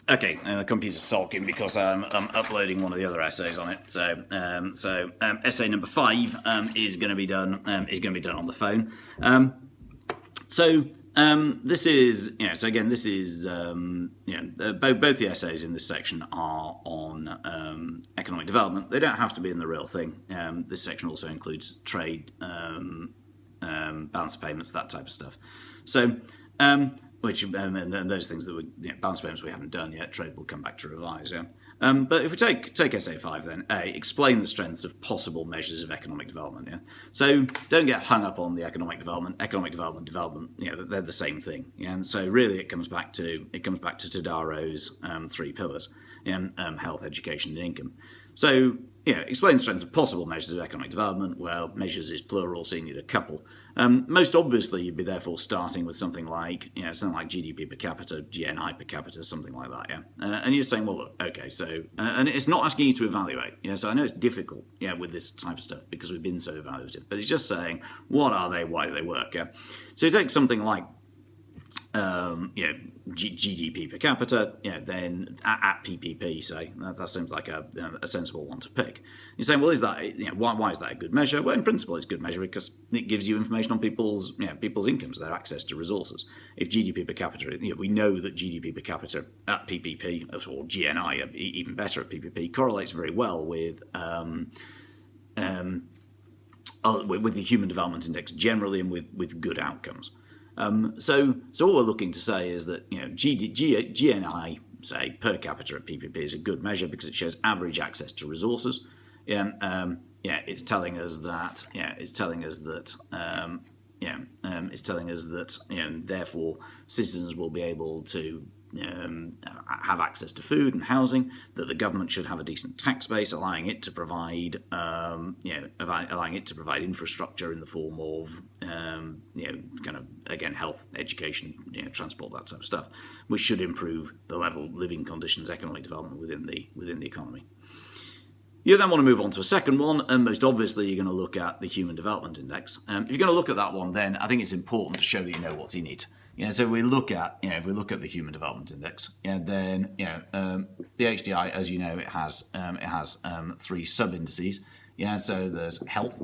Okay, the computer's sulking because I'm uploading one of the other essays on it. So essay number 5 is going to be done. On the phone. This is, so again, this is, both the essays in this section are on economic development. They don't have to be in the real thing. This section also includes trade, balance of payments, that type of stuff. So, and those things that were balance payments we haven't done yet. Trade will come back to revise. Yeah. But if we take essay 5, then explain the strengths of possible measures of economic development. Yeah. So don't get hung up on the economic development. Development. They're the same thing. Yeah. And so really, it comes back to Tadaro's 3 pillars: health, education, and income. So explain the strengths of possible measures of economic development. Well, measures is plural, so you need a couple. Most obviously, you'd be therefore starting with something like GDP per capita, GNI per capita, something like that. Yeah, and you're saying, well, look, okay, so and it's not asking you to evaluate. So I know it's difficult, with this type of stuff because we've been so evaluative, but it's just saying, what are they? Why do they work? Yeah, so you take something like GDP per capita, then at PPP, say, that seems like a sensible one to pick. You're saying, well, is that, why is that a good measure? Well, in principle, it's a good measure because it gives you information on people's incomes, their access to resources. If GDP per capita, we know that GDP per capita at PPP, or GNI, even better at PPP, correlates very well with the Human Development Index generally and with good outcomes. So what we're looking to say is that GNI, say, per capita at PPP is a good measure because it shows average access to resources. It's telling us that therefore citizens will be able to have access to food and housing, that the government should have a decent tax base, allowing it to provide infrastructure in the form of health, education, transport, that type of stuff, which should improve the level of living conditions, economic development within the economy. You then want to move on to a second one, and most obviously you're going to look at the Human Development Index. If you're going to look at that one, then I think it's important to show that you know what's in it. So if we look at the Human Development Index, then the HDI, as you know, it has 3 sub-indices. So there's health,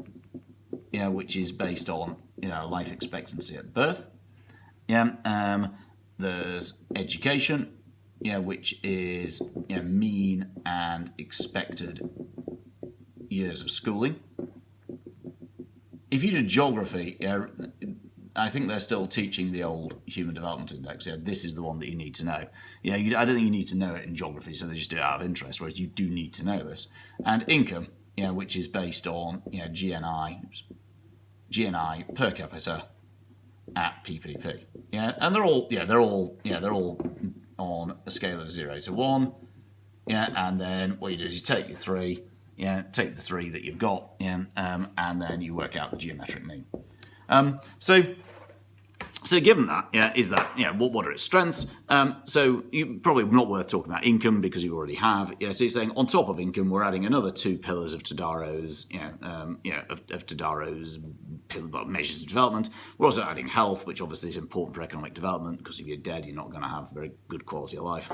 which is based on life expectancy at birth. There's education, which is mean and expected years of schooling. If you do geography, I think they're still teaching the old Human Development Index. This is the one that you need to know. I don't think you need to know it in geography, so they just do it out of interest, whereas you do need to know this. And income, which is based on GNI per capita at PPP. And they're all on a scale of 0 to 1. And then what you do is you take your 3, take the 3 that you've got, and then you work out the geometric mean. So given that, what are its strengths? So you probably not worth talking about income because you already have. So you're saying on top of income, we're adding another 2 pillars of Tadaro's, measures of development. We're also adding health, which obviously is important for economic development because if you're dead, you're not going to have very good quality of life,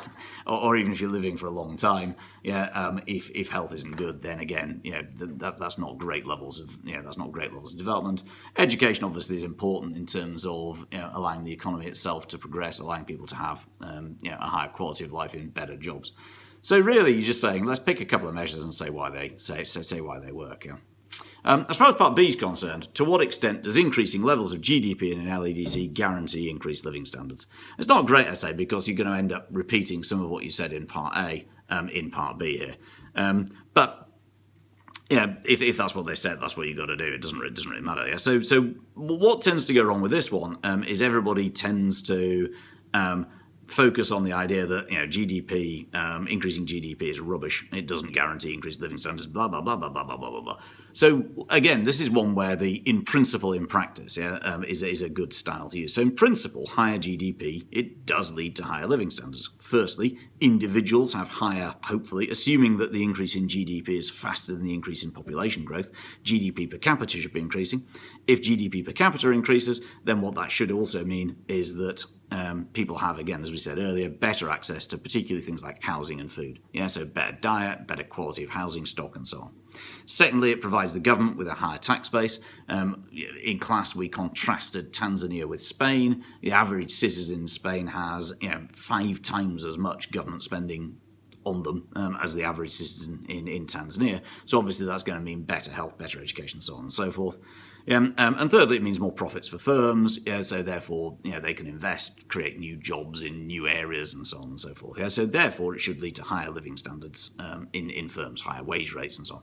or even if you're living for a long time. If health isn't good, then again, that's not great levels of development. Education obviously is important in terms of allowing the economy itself to progress, allowing people to have a higher quality of life in better jobs. So really, you're just saying, let's pick a couple of measures and say why they work. As far as Part B is concerned, to what extent does increasing levels of GDP in an LEDC guarantee increased living standards? It's not a great essay because you're going to end up repeating some of what you said in Part A in Part B here. But if that's what they said, that's what you got to do. It doesn't really matter. So what tends to go wrong with this one is everybody tends to focus on the idea that GDP, increasing GDP is rubbish. It doesn't guarantee increased living standards. Blah blah blah blah blah blah blah blah. So again, this is one where the in principle, in practice, is a good style to use. So in principle, higher GDP it does lead to higher living standards. Firstly, individuals have higher, hopefully, assuming that the increase in GDP is faster than the increase in population growth. GDP per capita should be increasing. If GDP per capita increases, then what that should also mean is that people have, again, as we said earlier, better access to particularly things like housing and food. Yeah, so better diet, better quality of housing stock, and so on. Secondly, it provides the government with a higher tax base. In class, we contrasted Tanzania with Spain. The average citizen in Spain has 5 times as much government spending on them as the average citizen in Tanzania. So obviously that's going to mean better health, better education, so on and so forth. And thirdly, it means more profits for firms. So therefore, they can invest, create new jobs in new areas, and so on and so forth. So therefore, it should lead to higher living standards in firms, higher wage rates, and so on.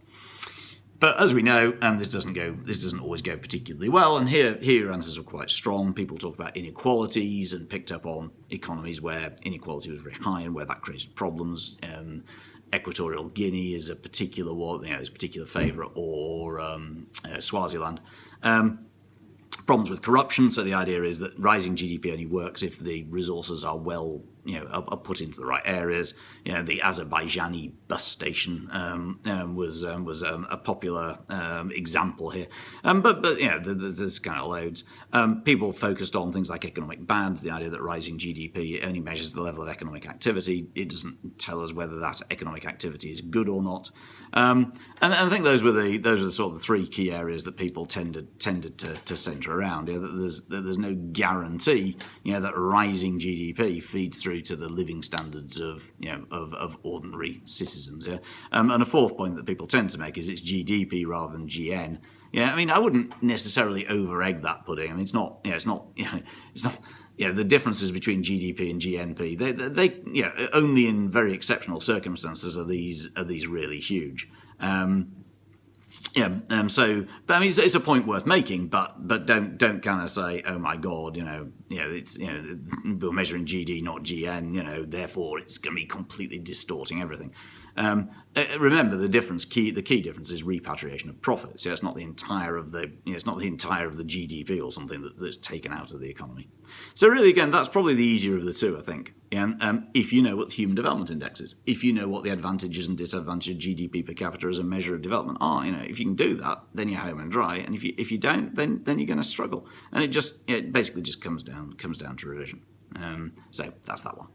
But as we know, this doesn't always go particularly well. And here your answers are quite strong. People talk about inequalities and picked up on economies where inequality was very high and where that created problems. Equatorial Guinea is a particular one, is a particular favourite, or Swaziland. Problems with corruption. So the idea is that rising GDP only works if the resources are well, are put into the right areas. The Azerbaijani bus station was a popular example here. But there's kind of loads. People focused on things like economic bads. The idea that rising GDP only measures the level of economic activity. It doesn't tell us whether that economic activity is good or not. And I think those were the sort of the 3 key areas that people tended to centre around. That there's no guarantee that rising GDP feeds through to the living standards of ordinary citizens. And a fourth point that people tend to make is it's GDP rather than GN. I wouldn't necessarily over-egg that pudding. It's not. The differences between GDP and GNP, they only in very exceptional circumstances are these really huge. It's a point worth making, but don't kind of say, oh my God, it's we're measuring GD not GN, therefore it's going to be completely distorting everything. Remember the key difference is repatriation of profits. It's not the entire of the GDP or something that's taken out of the economy. So really, again, that's probably the easier of the two, I think. If you know what the Human Development Index is, if you know what the advantages and disadvantages of GDP per capita as a measure of development are, if you can do that, then you're home and dry. And if you don't, then you're going to struggle. And it basically just comes down to revision. So that's that one.